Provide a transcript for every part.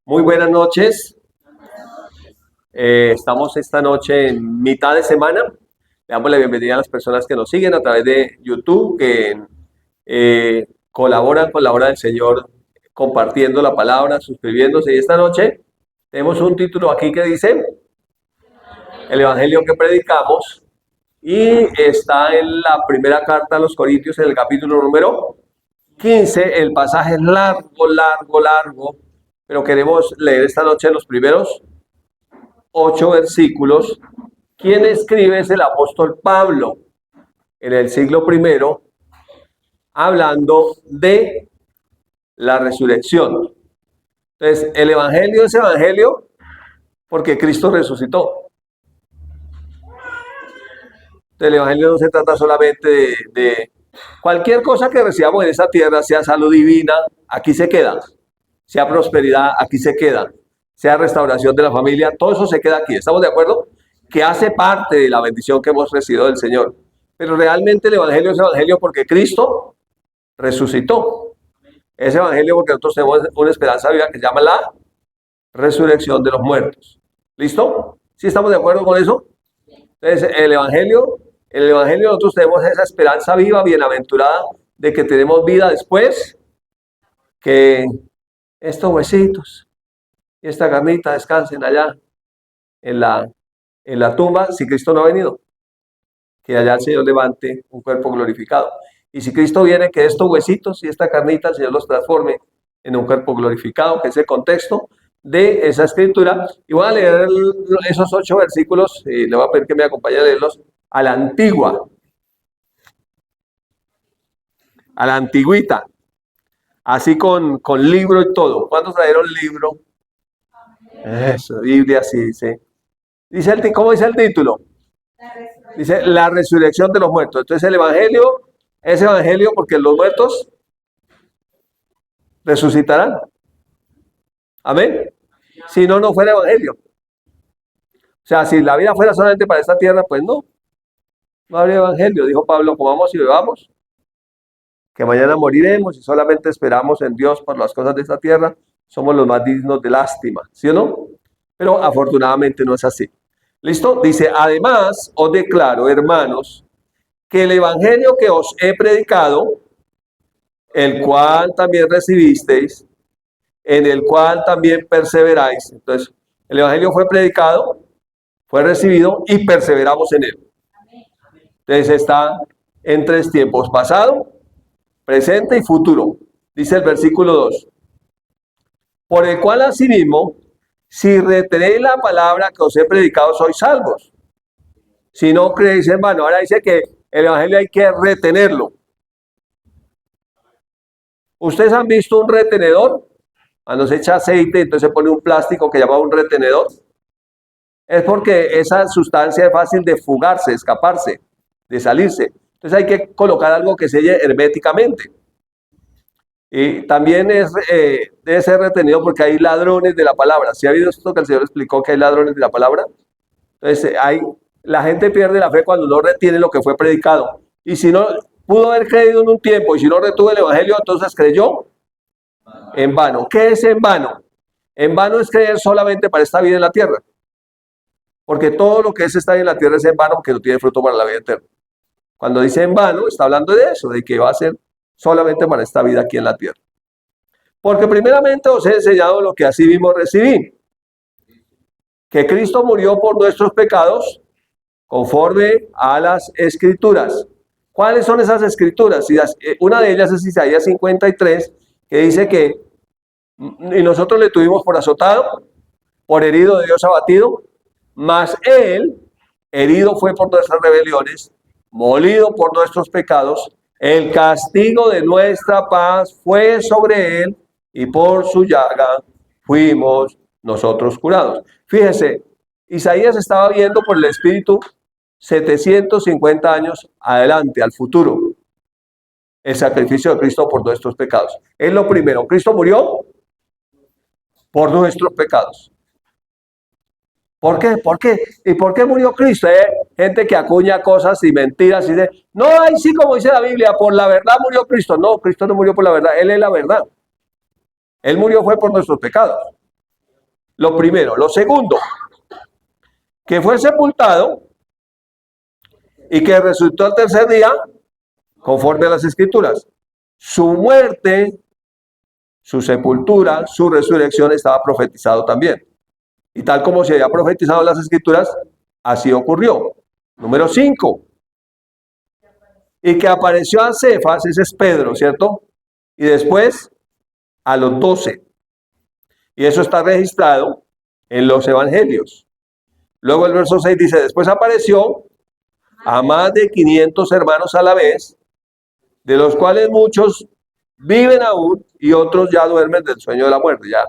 Muy buenas noches. Estamos esta noche en mitad de semana. Le damos la bienvenida a las personas que nos siguen a través de YouTube, que colaboran con la obra del Señor, compartiendo la palabra, suscribiéndose. Y esta noche tenemos un título aquí que dice El Evangelio que predicamos. Y está en la primera carta a los Corintios, en el capítulo número 15. El pasaje es largo, pero queremos leer esta noche los primeros 8 versículos. Quien escribe es el apóstol Pablo en el siglo I, hablando de la resurrección. Entonces, el evangelio es evangelio porque Cristo resucitó. Entonces, el evangelio no se trata solamente de cualquier cosa que recibamos en esta tierra, sea salud divina, aquí se queda, sea prosperidad, aquí se queda, sea restauración de la familia, todo eso se queda aquí. ¿Estamos de acuerdo? Que hace parte de la bendición que hemos recibido del Señor. Pero realmente el evangelio es evangelio porque Cristo resucitó. Es evangelio porque nosotros tenemos una esperanza viva que se llama la resurrección de los muertos. ¿Listo? ¿Sí estamos de acuerdo con eso? Entonces, el evangelio nosotros tenemos esa esperanza viva, bienaventurada, de que tenemos vida después, que estos huesitos y esta carnita descansen allá en la tumba, si Cristo no ha venido, que allá el Señor levante un cuerpo glorificado. Y si Cristo viene, que estos huesitos y esta carnita el Señor los transforme en un cuerpo glorificado, que es el contexto de esa escritura. Y voy a leer esos 8 versículos, y le voy a pedir que me acompañe a leerlos a la antigua, a la antigüita, así con libro y todo. ¿Cuántos trajeron libro? Eso, Biblia, sí dice. ¿Cómo dice el título? Dice la resurrección de los muertos. Entonces el evangelio es evangelio porque los muertos resucitarán. Amén. Si no, no fuera evangelio. O sea, si la vida fuera solamente para esta tierra, pues no habría evangelio. Dijo Pablo, comamos y bebamos, que mañana moriremos y solamente esperamos en Dios por las cosas de esta tierra. Somos los más dignos de lástima, ¿sí o no? Pero afortunadamente no es así. ¿Listo? Dice, además os declaro, hermanos, que el evangelio que os he predicado, el cual también recibisteis, en el cual también perseveráis. Entonces, el evangelio fue predicado, fue recibido y perseveramos en él. Entonces está en 3 tiempos, pasado, presente y futuro. Dice el versículo 2. Por el cual asimismo, si retenéis la palabra que os he predicado, sois salvos. Si no creéis en vano. Ahora dice que el evangelio hay que retenerlo. ¿Ustedes han visto un retenedor? Cuando se echa aceite, entonces se pone un plástico que llama un retenedor. Es porque esa sustancia es fácil de fugarse, escaparse, de salirse. Entonces hay que colocar algo que selle herméticamente. Y también debe ser retenido porque hay ladrones de la palabra. ¿Sí ha habido esto que el Señor explicó, que hay ladrones de la palabra? Entonces la gente pierde la fe cuando no retiene lo que fue predicado. Y si no pudo haber creído en un tiempo y si no retuvo el evangelio, entonces creyó en vano. ¿Qué es en vano? En vano es creer solamente para esta vida en la tierra. Porque todo lo que es estar en la tierra es en vano porque no tiene fruto para la vida eterna. Cuando dice en vano, está hablando de eso, de que va a ser solamente para esta vida aquí en la tierra. Porque primeramente os he enseñado lo que así mismo recibí. Que Cristo murió por nuestros pecados conforme a las escrituras. ¿Cuáles son esas escrituras? Una de ellas es Isaías 53, que dice que y nosotros le tuvimos por azotado, por herido de Dios abatido, mas él herido fue por nuestras rebeliones, molido por nuestros pecados, el castigo de nuestra paz fue sobre él y por su llaga fuimos nosotros curados. Fíjese, Isaías estaba viendo por el Espíritu 750 años adelante, al futuro, el sacrificio de Cristo por nuestros pecados. Es lo primero, Cristo murió por nuestros pecados. ¿Por qué? ¿Por qué? ¿Y por qué murió Cristo? Gente que acuña cosas y mentiras y dice, no, ahí sí como dice la Biblia, por la verdad murió Cristo. No, Cristo no murió por la verdad, Él es la verdad. Él murió fue por nuestros pecados. Lo primero. Lo segundo, que fue sepultado y que resucitó al tercer día, conforme a las Escrituras. Su muerte, su sepultura, su resurrección estaba profetizado también. Y tal como se había profetizado en las Escrituras, así ocurrió. Número 5. Y que apareció a Cefas, ese es Pedro, ¿cierto? Y después a los 12. Y eso está registrado en los evangelios. Luego el verso 6 dice, después apareció a más de 500 hermanos a la vez, de los cuales muchos viven aún y otros ya duermen del sueño de la muerte. Ya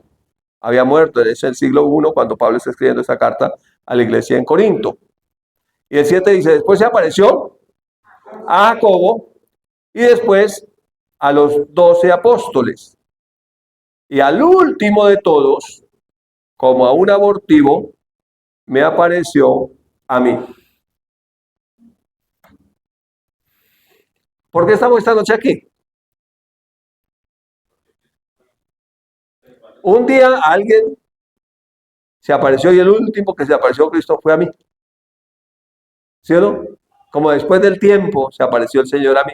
había muerto, es el siglo I cuando Pablo está escribiendo esta carta a la iglesia en Corinto. Y el 7 dice, después se apareció a Jacobo y después a los 12 apóstoles. Y al último de todos, como a un abortivo, me apareció a mí. ¿Por qué estamos esta noche aquí? Un día alguien se apareció y el último que se apareció Cristo fue a mí. ¿Sí o no? Como después del tiempo se apareció el Señor a mí.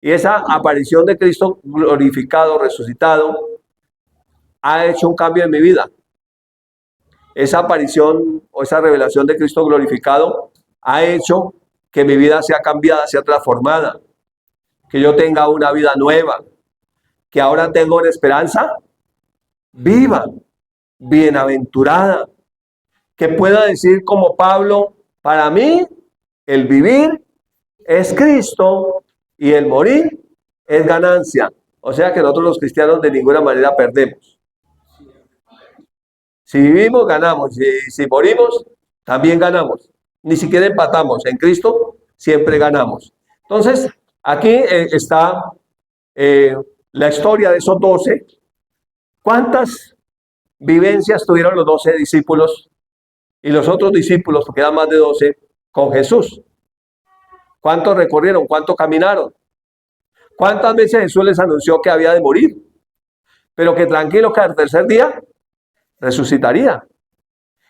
Y esa aparición de Cristo glorificado, resucitado, ha hecho un cambio en mi vida. Esa aparición o esa revelación de Cristo glorificado ha hecho que mi vida sea cambiada, sea transformada, que yo tenga una vida nueva, que ahora tengo una esperanza viva, bienaventurada, que pueda decir como Pablo, para mí el vivir es Cristo y el morir es ganancia. O sea que nosotros los cristianos de ninguna manera perdemos. Si vivimos, ganamos. Si morimos, también ganamos. Ni siquiera empatamos. En Cristo siempre ganamos. Entonces, aquí está la historia de esos 12. ¿Cuántas vivencias tuvieron los 12 discípulos y los otros discípulos, porque eran más de 12, con Jesús? ¿Cuántos recorrieron? ¿Cuántos caminaron? ¿Cuántas veces Jesús les anunció que había de morir? Pero que tranquilo, que al tercer día resucitaría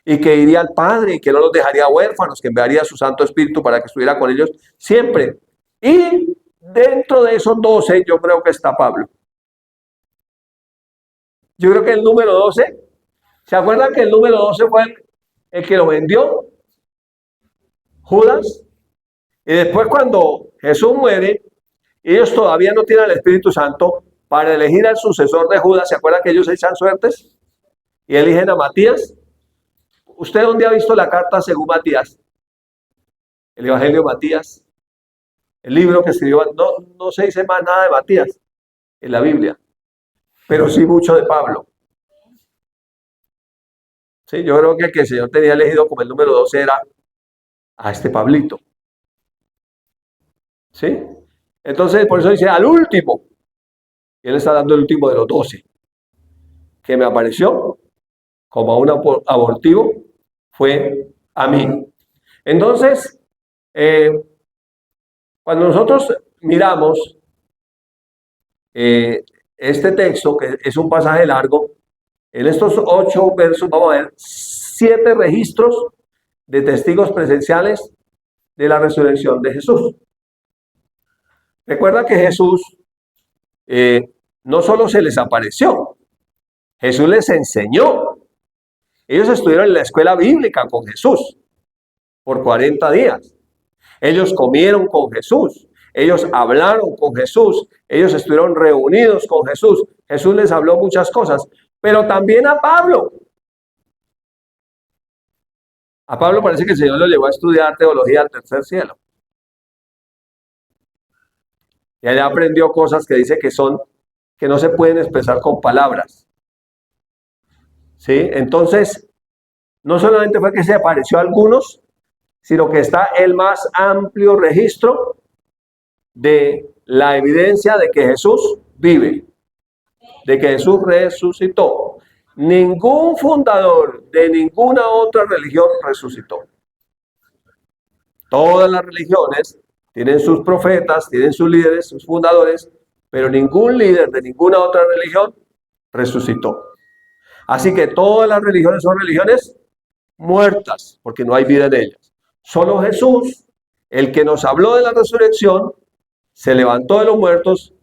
y que iría al Padre y que no los dejaría huérfanos, que enviaría a su Santo Espíritu para que estuviera con ellos siempre. Y dentro de esos 12 yo creo que está Pablo. Yo creo que el número 12, ¿se acuerdan que el número 12 fue el que lo vendió? Judas. Y después cuando Jesús muere, ellos todavía no tienen el Espíritu Santo para elegir al sucesor de Judas. ¿Se acuerdan que ellos echan suertes? Y eligen a Matías. ¿Usted dónde ha visto la carta según Matías? El Evangelio de Matías. El libro que escribió, no se dice más nada de Matías en la Biblia, pero sí mucho de Pablo. Sí, yo creo que el Señor tenía elegido como el número 12 era a este Pablito. ¿Sí? Entonces, por eso dice al último. Y él está dando el último de los 12. Que me apareció como a un abortivo fue a mí. Entonces, cuando nosotros miramos este texto, que es un pasaje largo, en estos 8 versos vamos a ver 7 registros de testigos presenciales de la resurrección de Jesús. Recuerda que Jesús no solo se les apareció, Jesús les enseñó. Ellos estuvieron en la escuela bíblica con Jesús por 40 días. Ellos comieron con Jesús. Ellos hablaron con Jesús. Ellos estuvieron reunidos con Jesús. Jesús les habló muchas cosas, pero también a Pablo. A Pablo parece que el Señor lo llevó a estudiar teología al tercer cielo. Y allá aprendió cosas que dice que no se pueden expresar con palabras. ¿Sí? Entonces, no solamente fue que se apareció a algunos, sino que está el más amplio registro de la evidencia de que Jesús vive, de que Jesús resucitó. Ningún fundador de ninguna otra religión resucitó. Todas las religiones tienen sus profetas, tienen sus líderes, sus fundadores, pero ningún líder de ninguna otra religión resucitó. Así que todas las religiones son religiones muertas, porque no hay vida en ellas. Solo Jesús, el que nos habló de la resurrección, se levantó de los muertos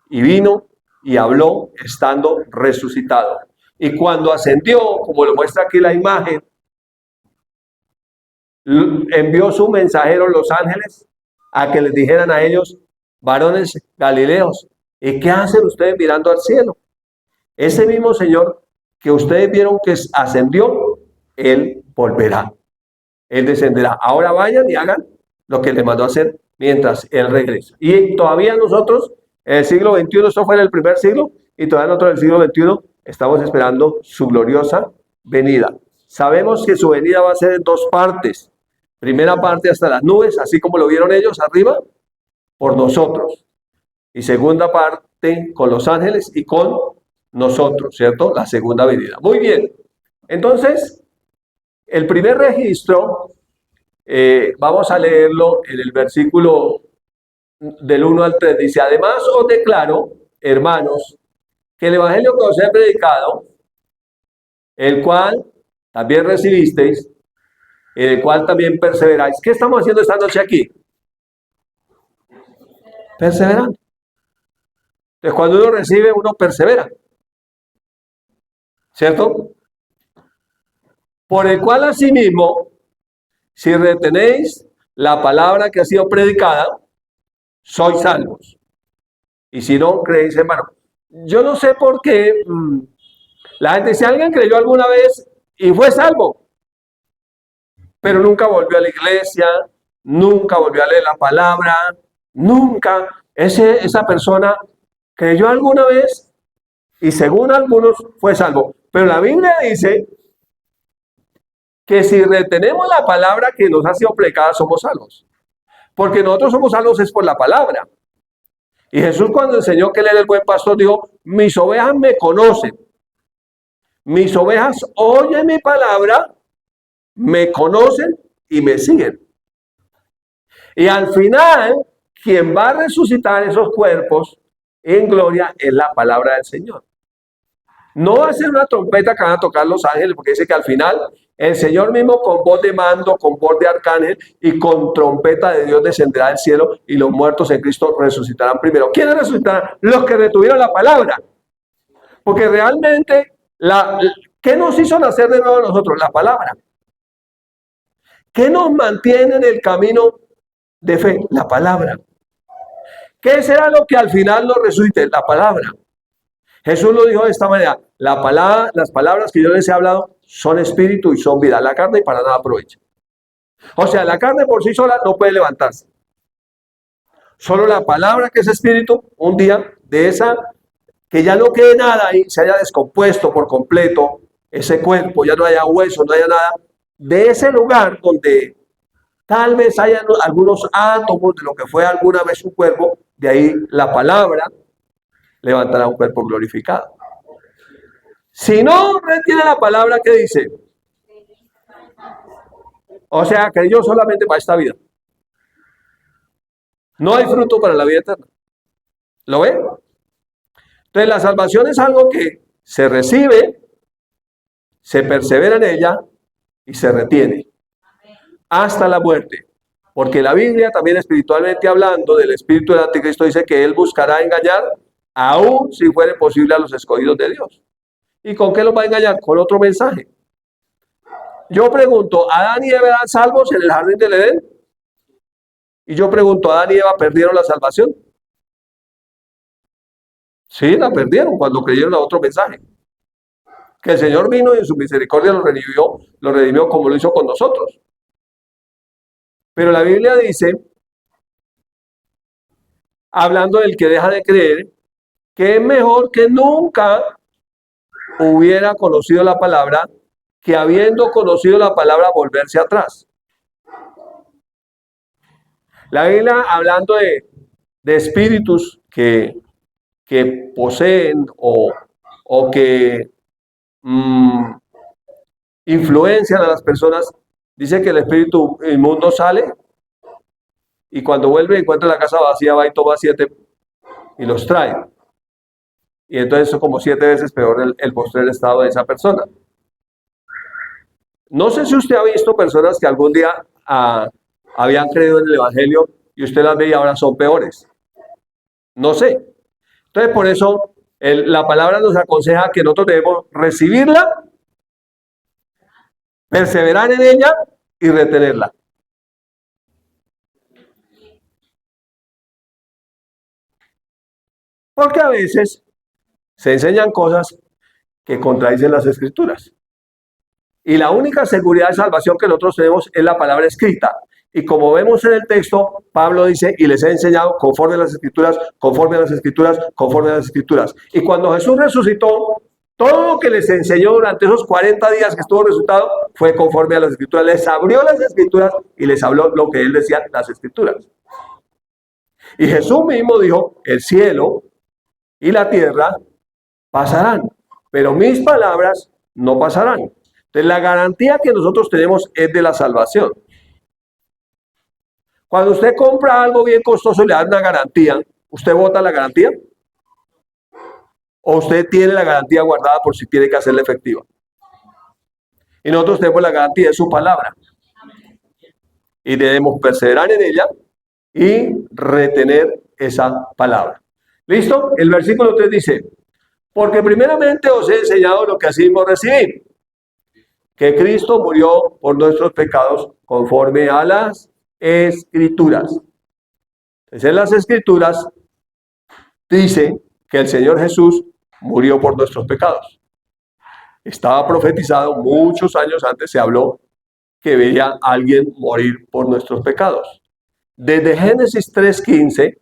y vino y habló estando resucitado. Y cuando ascendió, como lo muestra aquí la imagen, envió su mensajero los ángeles a que les dijeran a ellos, varones galileos, ¿y qué hacen ustedes mirando al cielo? Ese mismo Señor que ustedes vieron que ascendió, Él volverá. Él descenderá. Ahora vayan y hagan lo que les mandó a hacer mientras Él regresa. Y todavía nosotros, en el siglo XXI, esto fue en el primer siglo, y todavía nosotros en el siglo XXI estamos esperando su gloriosa venida. Sabemos que su venida va a ser en dos partes. Primera parte hasta las nubes, así como lo vieron ellos arriba, por nosotros. Y segunda parte con los ángeles y con nosotros, ¿cierto? La segunda venida. Muy bien. Entonces, el primer registro, vamos a leerlo en el versículo del 1 al 3. Dice, además os declaro, hermanos, que el evangelio que os he predicado, el cual también recibisteis, en el cual también perseveráis. ¿Qué estamos haciendo esta noche aquí? Perseverando. Entonces, cuando uno recibe, uno persevera. ¿Cierto? Por el cual asimismo, si retenéis la palabra que ha sido predicada, sois salvos. Y si no creéis, hermano. Yo no sé por qué la gente, si alguien creyó alguna vez y fue salvo, pero nunca volvió a la iglesia, nunca volvió a leer la palabra, nunca, esa persona creyó alguna vez y según algunos fue salvo. Pero la Biblia dice que si retenemos la palabra que nos ha sido predicada, somos salvos. Porque nosotros somos salvos es por la palabra. Y Jesús cuando enseñó que él era el buen pastor, dijo, mis ovejas me conocen. Mis ovejas oyen mi palabra, me conocen y me siguen. Y al final, quien va a resucitar esos cuerpos en gloria es la palabra del Señor. No va a ser una trompeta que van a tocar los ángeles, porque dice que al final el Señor mismo con voz de mando, con voz de arcángel y con trompeta de Dios descenderá del cielo y los muertos en Cristo resucitarán primero. ¿Quiénes resucitarán? Los que retuvieron la palabra. Porque realmente, ¿qué nos hizo nacer de nuevo a nosotros? La palabra. ¿Qué nos mantiene en el camino de fe? La palabra. ¿Qué será lo que al final nos resucite? La palabra. Jesús lo dijo de esta manera, las palabras que yo les he hablado son espíritu y son vida. La carne para nada aprovecha. O sea, la carne por sí sola no puede levantarse. Solo la palabra que es espíritu, un día de esa, que ya no quede nada ahí, se haya descompuesto por completo ese cuerpo, ya no haya hueso, no haya nada, de ese lugar donde tal vez haya algunos átomos de lo que fue alguna vez un cuerpo, de ahí la palabra levantará un cuerpo glorificado. Si no retiene la palabra, ¿qué dice? O sea, creyó solamente para esta vida. No hay fruto para la vida eterna. ¿Lo ven? Entonces la salvación es algo que se recibe, se persevera en ella y se retiene hasta la muerte. Porque la Biblia también espiritualmente hablando del espíritu del anticristo dice que él buscará engañar aún si fuere posible a los escogidos de Dios. ¿Y con qué los va a engañar? Con otro mensaje. Yo pregunto, ¿Adán y Eva eran salvos en el jardín del Edén? Y yo pregunto, ¿Adán y Eva perdieron la salvación? Sí, la perdieron cuando creyeron a otro mensaje. Que el Señor vino y en su misericordia los redimió como lo hizo con nosotros. Pero la Biblia dice, hablando del que deja de creer, que es mejor que nunca hubiera conocido la palabra, que habiendo conocido la palabra volverse atrás. La Biblia hablando de espíritus que poseen o que influencian a las personas, dice que el espíritu inmundo sale y cuando vuelve encuentra la casa vacía, va y toma 7 y los trae. y entonces es como 7 veces peor el postrer estado de esa persona. No sé si usted ha visto personas que algún día habían creído en el Evangelio y usted las ve y ahora son peores. No sé. Entonces, por eso la palabra nos aconseja que nosotros debemos recibirla, perseverar en ella y retenerla. Porque a veces se enseñan cosas que contradicen las escrituras. Y la única seguridad de salvación que nosotros tenemos es la palabra escrita. Y como vemos en el texto, Pablo dice, y les he enseñado conforme a las escrituras, conforme a las escrituras, conforme a las escrituras. Y cuando Jesús resucitó, todo lo que les enseñó durante esos 40 días que estuvo resucitado fue conforme a las escrituras. Les abrió las escrituras y les habló lo que él decía las escrituras. Y Jesús mismo dijo, el cielo y la tierra pasarán, pero mis palabras no pasarán. Entonces, la garantía que nosotros tenemos es de la salvación. Cuando usted compra algo bien costoso y le dan una garantía, ¿usted vota la garantía? ¿O usted tiene la garantía guardada por si tiene que hacerla efectiva? Y nosotros tenemos la garantía de su palabra. Y debemos perseverar en ella y retener esa palabra. ¿Listo? El versículo 3 dice, porque primeramente os he enseñado lo que así mismo recibí, que Cristo murió por nuestros pecados conforme a las escrituras. Entonces, en las escrituras dice que el Señor Jesús murió por nuestros pecados. Estaba profetizado muchos años antes, se habló que veía a alguien morir por nuestros pecados. Desde Génesis 3:15,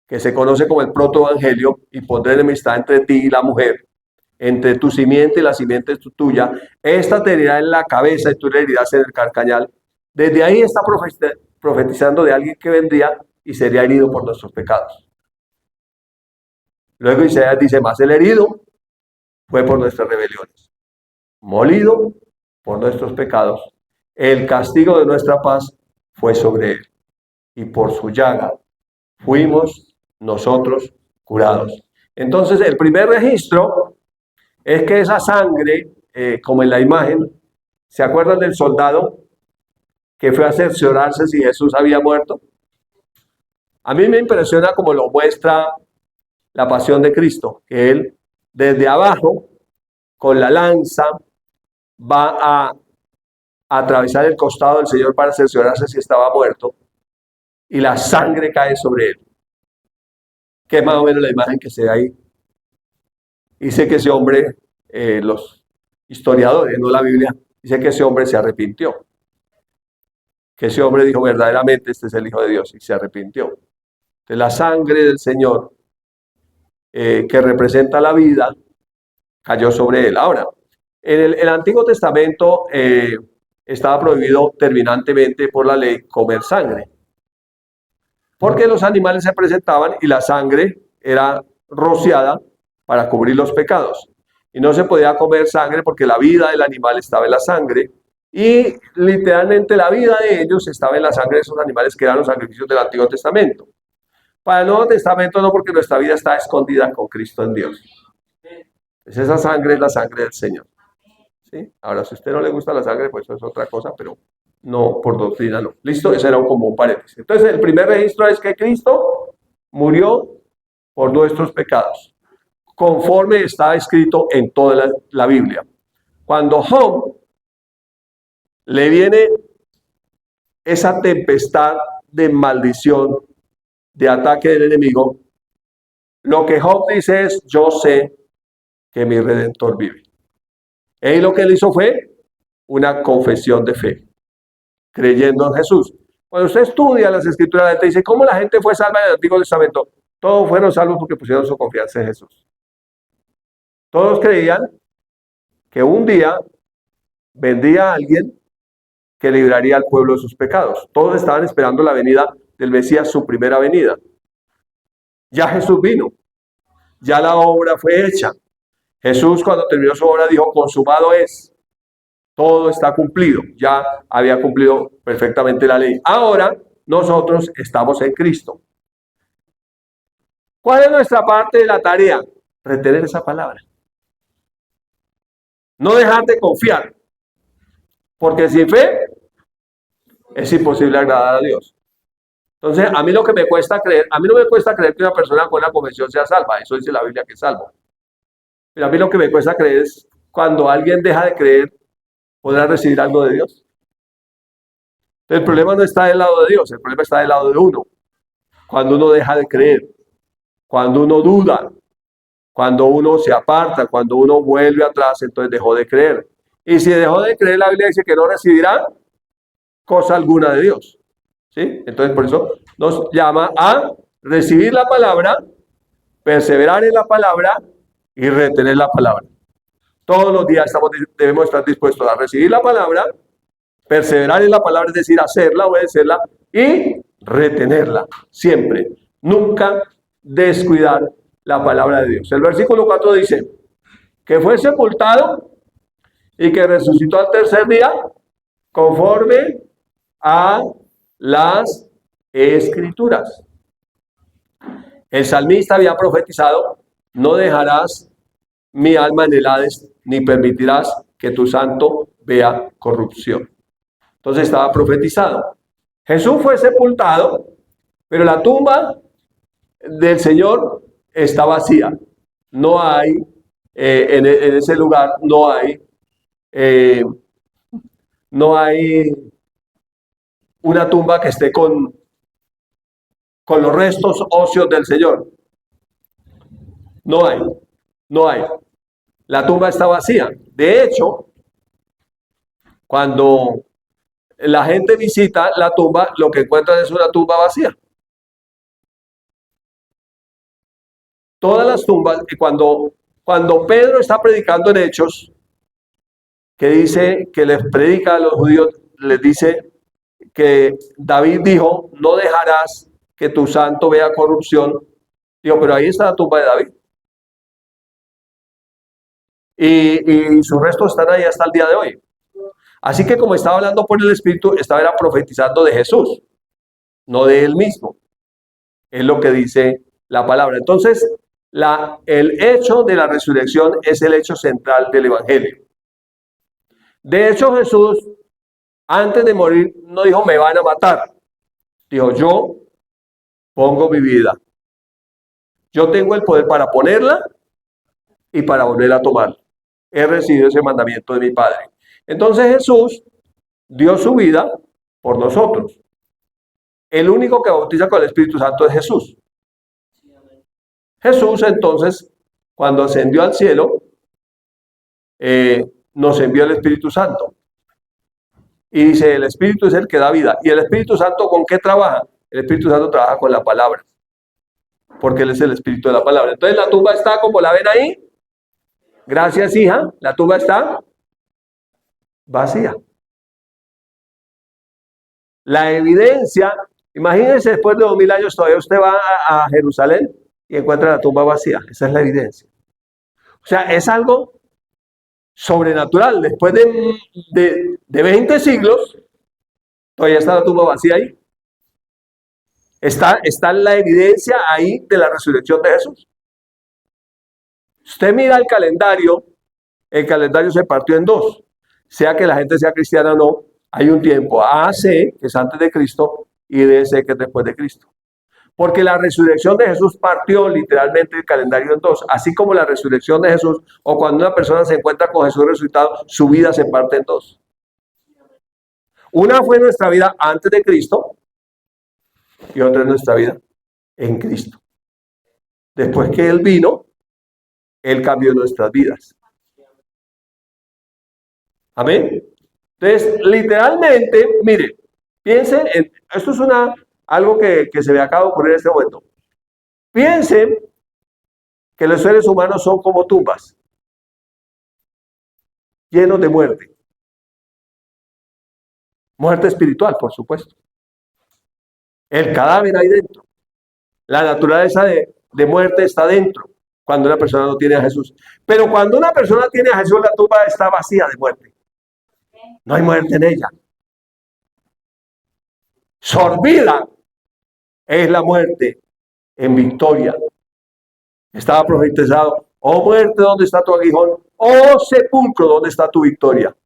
que se conoce como el protoevangelio, y pondré enemistad entre ti y la mujer, entre tu simiente y la simiente tuya, esta te herirá en la cabeza y tú le herirás en el carcañal. Desde ahí está profetizando de alguien que vendría y sería herido por nuestros pecados. Luego Isaías dice, más el herido fue por nuestras rebeliones, molido por nuestros pecados, el castigo de nuestra paz fue sobre él, y por su llaga fuimos nosotros curados. Entonces, el primer registro es que esa sangre, como en la imagen, ¿se acuerdan del soldado que fue a cerciorarse si Jesús había muerto? A mí me impresiona como lo muestra la pasión de Cristo, que él desde abajo, con la lanza, va a atravesar el costado del Señor para cerciorarse si estaba muerto, y la sangre cae sobre él, que es más o menos la imagen que se ve ahí. Dice que ese hombre, los historiadores, no la Biblia, dice que ese hombre se arrepintió, que ese hombre dijo verdaderamente este es el Hijo de Dios y se arrepintió. Entonces, la sangre del Señor, que representa la vida, cayó sobre él. Ahora, en el Antiguo Testamento estaba prohibido terminantemente por la ley comer sangre, porque los animales se presentaban y la sangre era rociada para cubrir los pecados. Y no se podía comer sangre porque la vida del animal estaba en la sangre. Y literalmente la vida de ellos estaba en la sangre de esos animales que eran los sacrificios del Antiguo Testamento. Para el Nuevo Testamento no, porque nuestra vida está escondida con Cristo en Dios. Pues esa sangre es la sangre del Señor. ¿Sí? Ahora, si a usted no le gusta la sangre, pues eso es otra cosa, pero no, por doctrina no. ¿Listo? Ese era como un paréntesis. Entonces, el primer registro es que Cristo murió por nuestros pecados, conforme está escrito en toda la Biblia. Cuando Job le viene esa tempestad de maldición, de ataque del enemigo, lo que Job dice es, yo sé que mi Redentor vive. Y lo que él hizo fue una confesión de fe, creyendo en Jesús. Cuando usted estudia las Escrituras, te dice, ¿cómo la gente fue salva en el Antiguo Testamento? Todos fueron salvos porque pusieron su confianza en Jesús. Todos creían que un día vendría alguien que libraría al pueblo de sus pecados. Todos estaban esperando la venida del Mesías, su primera venida. Ya Jesús vino, ya la obra fue hecha. Jesús, cuando terminó su obra, dijo, consumado es. Todo está cumplido. Ya había cumplido perfectamente la ley. Ahora nosotros estamos en Cristo. ¿Cuál es nuestra parte de la tarea? retener esa palabra. No dejar de confiar, porque sin fe es imposible agradar a Dios. Entonces, a mí lo que me cuesta creer, a mí no me cuesta creer que una persona con la confesión sea salva, eso dice la Biblia que es salvo. Pero a mí lo que me cuesta creer es cuando alguien deja de creer, podrá recibir algo de Dios. El problema no está del lado de Dios, el problema está del lado de uno. Cuando uno deja de creer, cuando uno duda, cuando uno se aparta, cuando uno vuelve atrás, entonces dejó de creer. Y si dejó de creer, la Biblia dice que no recibirá cosa alguna de Dios. ¿Sí? Entonces, por eso nos llama a recibir la palabra, perseverar en la palabra y retener la palabra. Todos los días debemos estar dispuestos a recibir la palabra, perseverar en la palabra, es decir, hacerla, obedecerla y retenerla. Siempre. Nunca descuidar la palabra de Dios. El versículo 4 dice que fue sepultado y que resucitó al tercer día conforme a las escrituras. El salmista había profetizado: no dejarás mi alma en el Hades, ni permitirás que tu santo vea corrupción. Entonces estaba profetizado. Jesús fue sepultado, pero la tumba del Señor está vacía. No hay, en ese lugar no hay una tumba que esté con los restos óseos del Señor. No hay, no hay. La tumba está vacía. De hecho, cuando la gente visita la tumba, lo que encuentran es una tumba vacía. Todas las tumbas, cuando Pedro está predicando en Hechos, que dice que les predica a los judíos, les dice que David dijo: no dejarás que tu santo vea corrupción. Digo, pero ahí está la tumba de David. Y sus restos están ahí hasta el día de hoy. Así que, como estaba hablando por el Espíritu, estaba profetizando de Jesús, no de él mismo. Es lo que dice la palabra. Entonces, el hecho de la resurrección es el hecho central del Evangelio. De hecho, Jesús, antes de morir, no dijo: me van a matar. Dijo: yo pongo mi vida. Yo tengo el poder para ponerla y para volver a tomarla. He recibido ese mandamiento de mi Padre. Entonces Jesús dio su vida por nosotros. El único que bautiza con el Espíritu Santo es Jesús. Jesús, entonces, cuando ascendió al cielo, nos envió el Espíritu Santo. Y dice: el Espíritu es el que da vida. ¿Y el Espíritu Santo con qué trabaja? El Espíritu Santo trabaja con la palabra, porque Él es el Espíritu de la palabra. Entonces la tumba está, como la ven ahí. Gracias, hija. La tumba está vacía. La evidencia, imagínense, después de 2000 años todavía usted va a Jerusalén y encuentra la tumba vacía. Esa es la evidencia. O sea, es algo sobrenatural. Después de 20 siglos, todavía está la tumba vacía ahí. Está la evidencia ahí de la resurrección de Jesús. Usted mira el calendario se partió en dos. Sea que la gente sea cristiana o no, hay un tiempo AC, que es antes de Cristo, y DC, que es después de Cristo. Porque la resurrección de Jesús partió literalmente el calendario en dos. Así como la resurrección de Jesús, o cuando una persona se encuentra con Jesús resucitado, su vida se parte en dos. Una fue nuestra vida antes de Cristo y otra es nuestra vida en Cristo. Después que Él vino, Él cambió nuestras vidas. Amén. Entonces, literalmente, mire, piensen, esto es algo que se me acaba de ocurrir en este momento. Piensen que los seres humanos son como tumbas, llenos de muerte. Muerte espiritual, por supuesto. El cadáver ahí dentro. La naturaleza de muerte está dentro cuando una persona no tiene a Jesús. Pero cuando una persona tiene a Jesús, la tumba está vacía de muerte. No hay muerte en ella. Sorbida es la muerte en victoria. Estaba profetizado Oh muerte, ¿dónde está tu aguijón? Oh sepulcro, ¿dónde está tu victoria?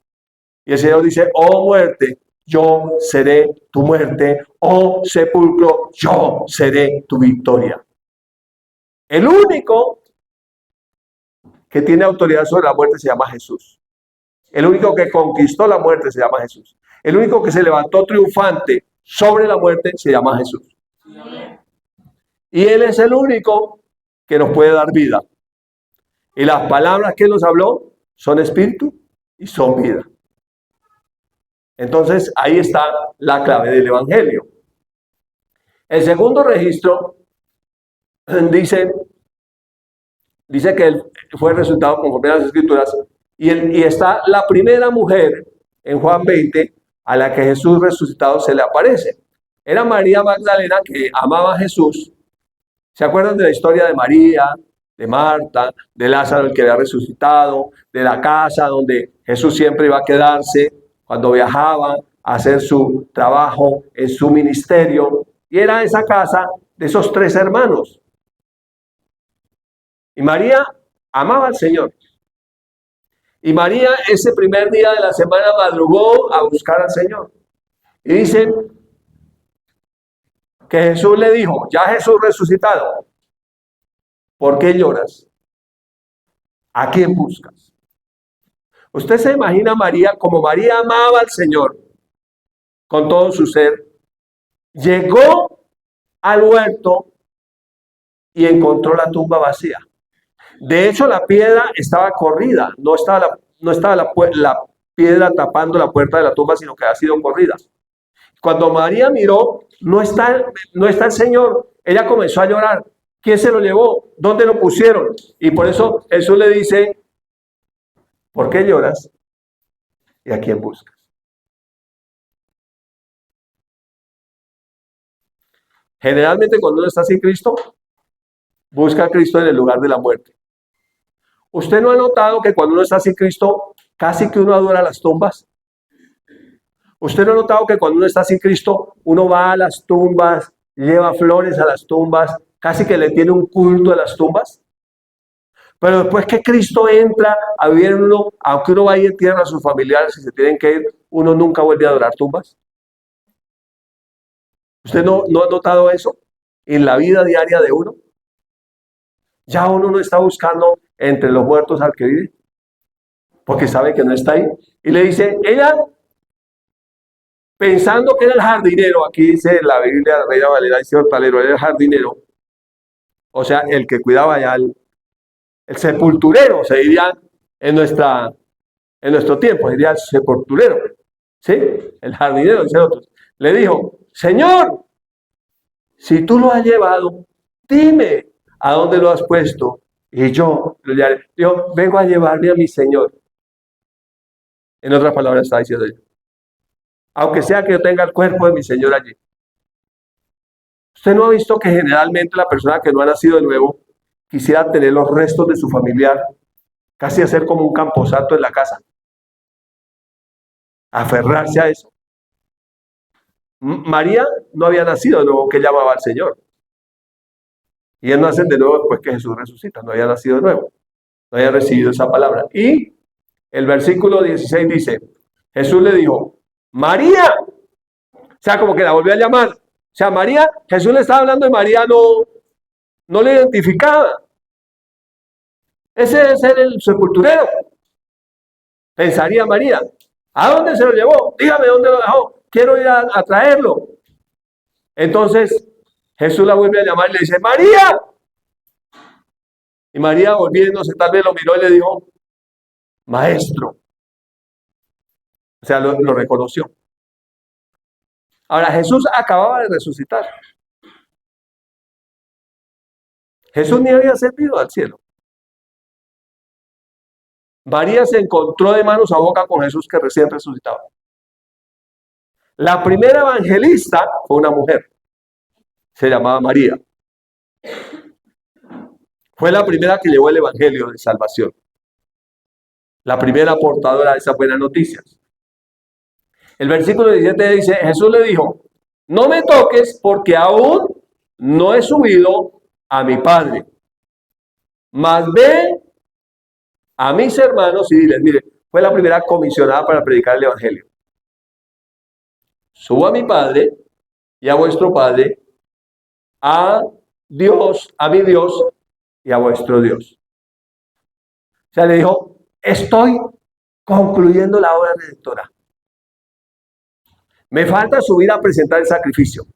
Y el Señor dice, oh muerte, yo seré tu muerte. Oh sepulcro, yo seré tu victoria. El único que tiene autoridad sobre la muerte se llama Jesús. El único que conquistó la muerte se llama Jesús. El único que se levantó triunfante sobre la muerte se llama Jesús. Y Él es el único que nos puede dar vida. Y las palabras que Él nos habló son espíritu y son vida. Entonces, ahí está la clave del Evangelio. El segundo registro dice que Él fue resultado conforme a las Escrituras. Y está la primera mujer en Juan 20 a la que Jesús resucitado se le aparece. Era María Magdalena, que amaba a Jesús. ¿Se acuerdan de la historia de María, de Marta, de Lázaro, el que había resucitado, de la casa donde Jesús siempre iba a quedarse cuando viajaba a hacer su trabajo en su ministerio? Y era esa casa de esos tres hermanos. Y María amaba al Señor. Y María ese primer día de la semana madrugó a buscar al Señor. Y dice que Jesús le dijo, ya Jesús resucitado, ¿por qué lloras? ¿A quién buscas? Usted se imagina a María, como María amaba al Señor con todo su ser, llegó al huerto y encontró la tumba vacía. De hecho, la piedra estaba corrida, no estaba la piedra tapando la puerta de la tumba, sino que había sido corrida. Cuando María miró, no está el Señor, ella comenzó a llorar. ¿Quién se lo llevó? ¿Dónde lo pusieron? Y por eso Jesús le dice, ¿por qué lloras? ¿Y a quién buscas? Generalmente cuando uno está sin Cristo, busca a Cristo en el lugar de la muerte. ¿Usted no ha notado que cuando uno está sin Cristo, casi que uno adora las tumbas? ¿Usted no ha notado que cuando uno está sin Cristo, uno va a las tumbas, lleva flores a las tumbas, casi que le tiene un culto a las tumbas? Pero después que Cristo entra a vivir en uno, aunque uno vaya y entierra a sus familiares y se tienen que ir, uno nunca vuelve a adorar tumbas. ¿Usted no ha notado eso en la vida diaria de uno? Ya uno no está buscando entre los muertos al que vive, porque sabe que no está ahí. Y le dice, ella, pensando que era el jardinero, aquí dice la Biblia, la Reina Valera dice hortalero, era el jardinero, o sea, el que cuidaba ya el sepulturero, se diría en nuestro tiempo, diría el sepulturero, ¿sí? El jardinero, dice otros. Le dijo, Señor, si tú lo has llevado, dime a dónde lo has puesto y yo lo llevaré. Yo vengo a llevarme a mi Señor. En otras palabras está diciendo yo. Aunque sea que yo tenga el cuerpo de mi Señor allí. ¿Usted no ha visto que generalmente la persona que no ha nacido de nuevo quisiera tener los restos de su familiar, casi hacer como un camposanto en la casa? Aferrarse a eso. María no había nacido de nuevo, que llamaba al Señor. Y él nace de nuevo después que Jesús resucita, no había nacido de nuevo, no había recibido esa palabra. Y el versículo 16 dice, Jesús le dijo, María, o sea, como que la volvió a llamar. O sea, María, Jesús le estaba hablando y María no le identificaba. Ese debe ser el sepulturero, pensaría María. ¿A dónde se lo llevó? Dígame dónde lo dejó. Quiero ir a traerlo. Entonces, Jesús la vuelve a llamar y le dice, María. Y María, volviéndose, tal vez lo miró y le dijo, Maestro. O sea, lo reconoció. Ahora, Jesús acababa de resucitar. Jesús ni había ascendido al cielo. María se encontró de manos a boca con Jesús, que recién resucitaba. La primera evangelista fue una mujer. Se llamaba María. Fue la primera que llevó el evangelio de salvación. La primera portadora de esas buenas noticias. El versículo 17 dice, Jesús le dijo, no me toques porque aún no he subido a mi Padre. Mas ve a mis hermanos y diles, mire, fue la primera comisionada para predicar el Evangelio. Subo a mi Padre y a vuestro Padre, a Dios, a mi Dios y a vuestro Dios. O sea, le dijo, estoy concluyendo la obra redentora. Me falta subir a presentar el sacrificio.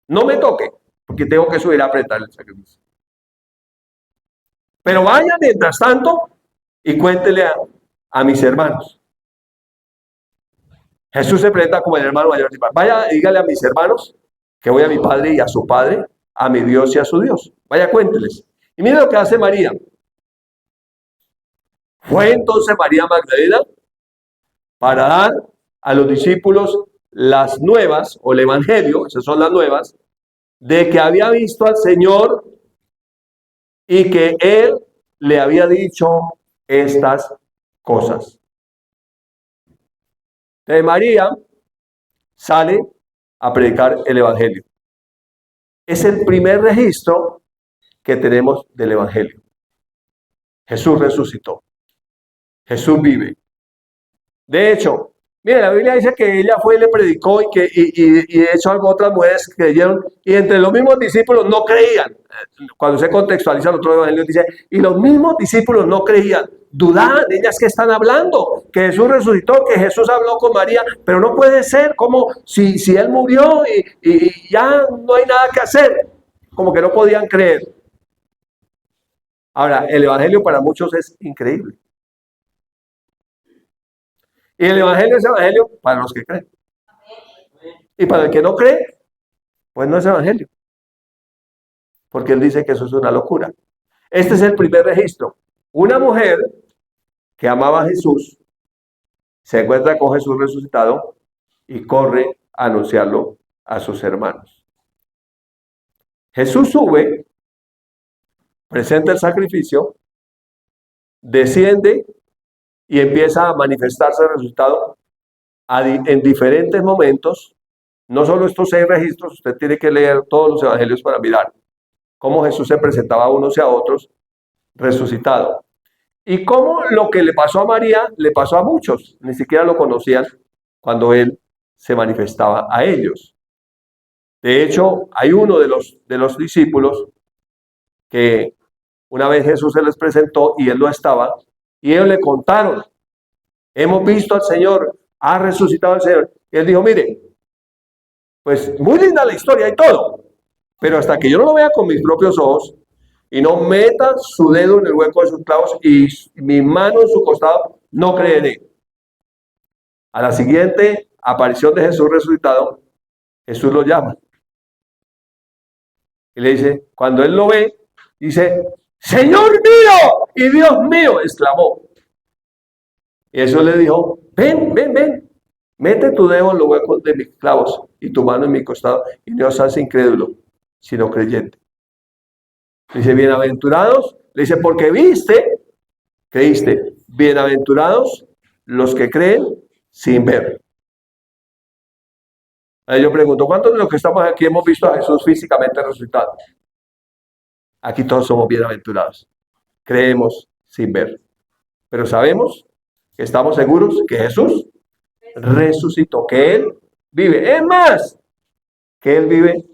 No me toque, porque tengo que subir a presentar el sacrificio. Pero vaya mientras tanto y cuéntele a mis hermanos. Jesús se presenta como el hermano mayor. Vaya, dígale a mis hermanos que voy a mi Padre y a su Padre, a mi Dios y a su Dios. Vaya, cuénteles. Y mire lo que hace María. Fue entonces María Magdalena para dar a los discípulos las nuevas, o el Evangelio, esas son las nuevas, de que había visto al Señor y que Él le había dicho estas cosas. Entonces María sale a predicar el Evangelio. Es el primer registro que tenemos del Evangelio. Jesús resucitó. Jesús vive. De hecho, mire, la Biblia dice que ella fue y le predicó y de hecho otras mujeres creyeron y entre los mismos discípulos no creían. Cuando se contextualiza el otro evangelio dice, y los mismos discípulos no creían, dudaban, ellas que están hablando, que Jesús resucitó, que Jesús habló con María, pero no puede ser como si Él murió y ya no hay nada que hacer, como que no podían creer. Ahora, el evangelio para muchos es increíble. Y el evangelio es evangelio para los que creen. Y para el que no cree, pues no es evangelio. Porque él dice que eso es una locura. Este es el primer registro. Una mujer que amaba a Jesús se encuentra con Jesús resucitado y corre a anunciarlo a sus hermanos. Jesús sube, presenta el sacrificio, desciende y empieza a manifestarse el resultado en diferentes momentos. No solo estos 6 registros, usted tiene que leer todos los evangelios para mirar cómo Jesús se presentaba a unos y a otros resucitado. Y cómo lo que le pasó a María le pasó a muchos, ni siquiera lo conocían cuando él se manifestaba a ellos. De hecho, hay uno de los discípulos que una vez Jesús se les presentó y él no estaba, y ellos le contaron, hemos visto al Señor, ha resucitado al Señor. Y él dijo, mire, pues muy linda la historia y todo, pero hasta que yo no lo vea con mis propios ojos y no meta su dedo en el hueco de sus clavos y mi mano en su costado, no creeré. A la siguiente aparición de Jesús resucitado, Jesús lo llama. Y le dice, cuando él lo ve, dice, Señor mío y Dios mío, exclamó. Y Jesús le dijo, ven, ven, ven, mete tu dedo en los huecos de mis clavos y tu mano en mi costado y no seas incrédulo, sino creyente. Le dice, bienaventurados, le dice, porque viste, creíste, bienaventurados los que creen sin ver. Ahí yo pregunto, ¿cuántos de los que estamos aquí hemos visto a Jesús físicamente resucitado? Aquí todos somos bienaventurados. Creemos sin ver. Pero sabemos que estamos seguros que Jesús resucitó, que Él vive. Es más, que Él vive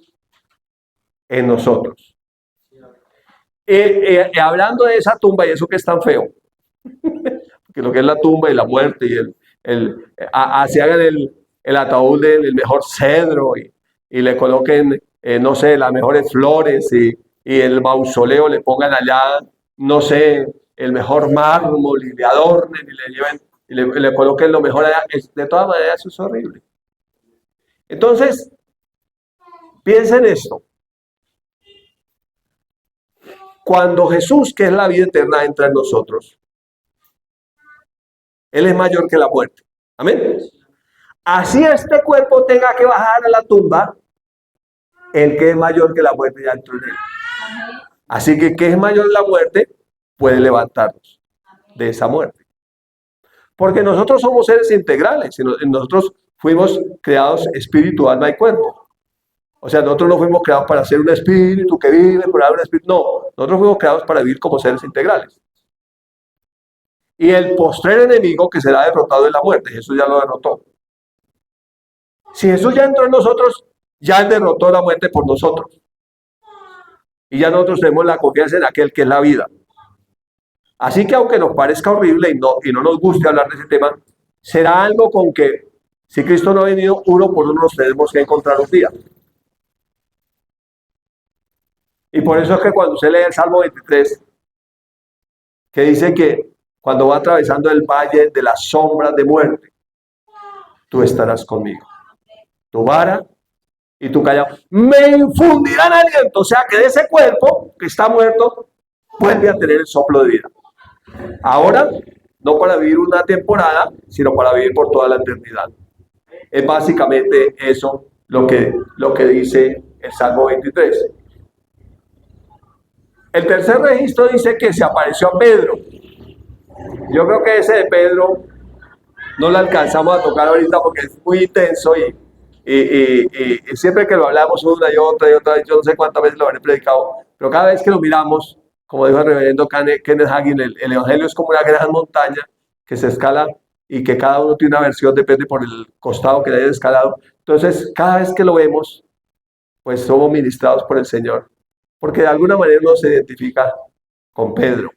en nosotros. Hablando de esa tumba y eso que es tan feo, que lo que es la tumba y la muerte y así hagan el ataúd del mejor cedro y le coloquen, no sé, las mejores flores y el mausoleo le pongan allá, no sé, el mejor mármol y le adornen y le lleven y le coloquen lo mejor allá. De todas maneras, eso es horrible. Entonces, piensen esto. Cuando Jesús, que es la vida eterna, entra en nosotros, Él es mayor que la muerte. Amén. Así este cuerpo tenga que bajar a la tumba, el que es mayor que la muerte ya entró en él. Así que, ¿qué es mayor la muerte? Puede levantarnos de esa muerte. Porque nosotros somos seres integrales. Nosotros fuimos creados espíritu, alma y cuerpo. O sea, nosotros no fuimos creados para ser un espíritu que vive, para un espíritu. No, nosotros fuimos creados para vivir como seres integrales. Y el postrer enemigo que será derrotado en la muerte. Jesús ya lo derrotó. Si Jesús ya entró en nosotros, ya Él derrotó la muerte por nosotros. Y ya nosotros tenemos la confianza en aquel que es la vida. Así que aunque nos parezca horrible y no nos guste hablar de ese tema, será algo con que si Cristo no ha venido, uno por uno nos tenemos que encontrar un día. Y por eso es que cuando usted lee el Salmo 23, que dice que cuando va atravesando el valle de las sombras de muerte, tú estarás conmigo. Tu vara y tu callado me infundirán aliento. O sea que de ese cuerpo que está muerto, vuelve a tener el soplo de vida. Ahora, no para vivir una temporada, sino para vivir por toda la eternidad. Es básicamente eso lo que dice el Salmo 23. El tercer registro dice que se apareció a Pedro. Yo creo que ese de Pedro no lo alcanzamos a tocar ahorita porque es muy intenso y siempre que lo hablamos una y otra, yo no sé cuántas veces lo habré predicado, pero cada vez que lo miramos, como dijo el reverendo Kenneth Hagin, el Evangelio es como una gran montaña que se escala y que cada uno tiene una versión, depende por el costado que le haya escalado. Entonces, cada vez que lo vemos, pues somos ministrados por el Señor, porque de alguna manera uno se identifica con Pedro,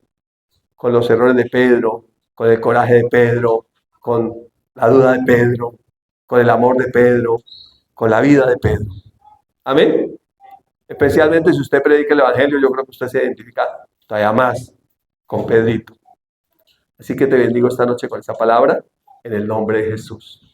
con los errores de Pedro, con el coraje de Pedro, con la duda de Pedro, con el amor de Pedro, con la vida de Pedro. Amén. Especialmente si usted predica el Evangelio, yo creo que usted se identifica todavía más con Pedrito. Así que te bendigo esta noche con esa palabra, en el nombre de Jesús.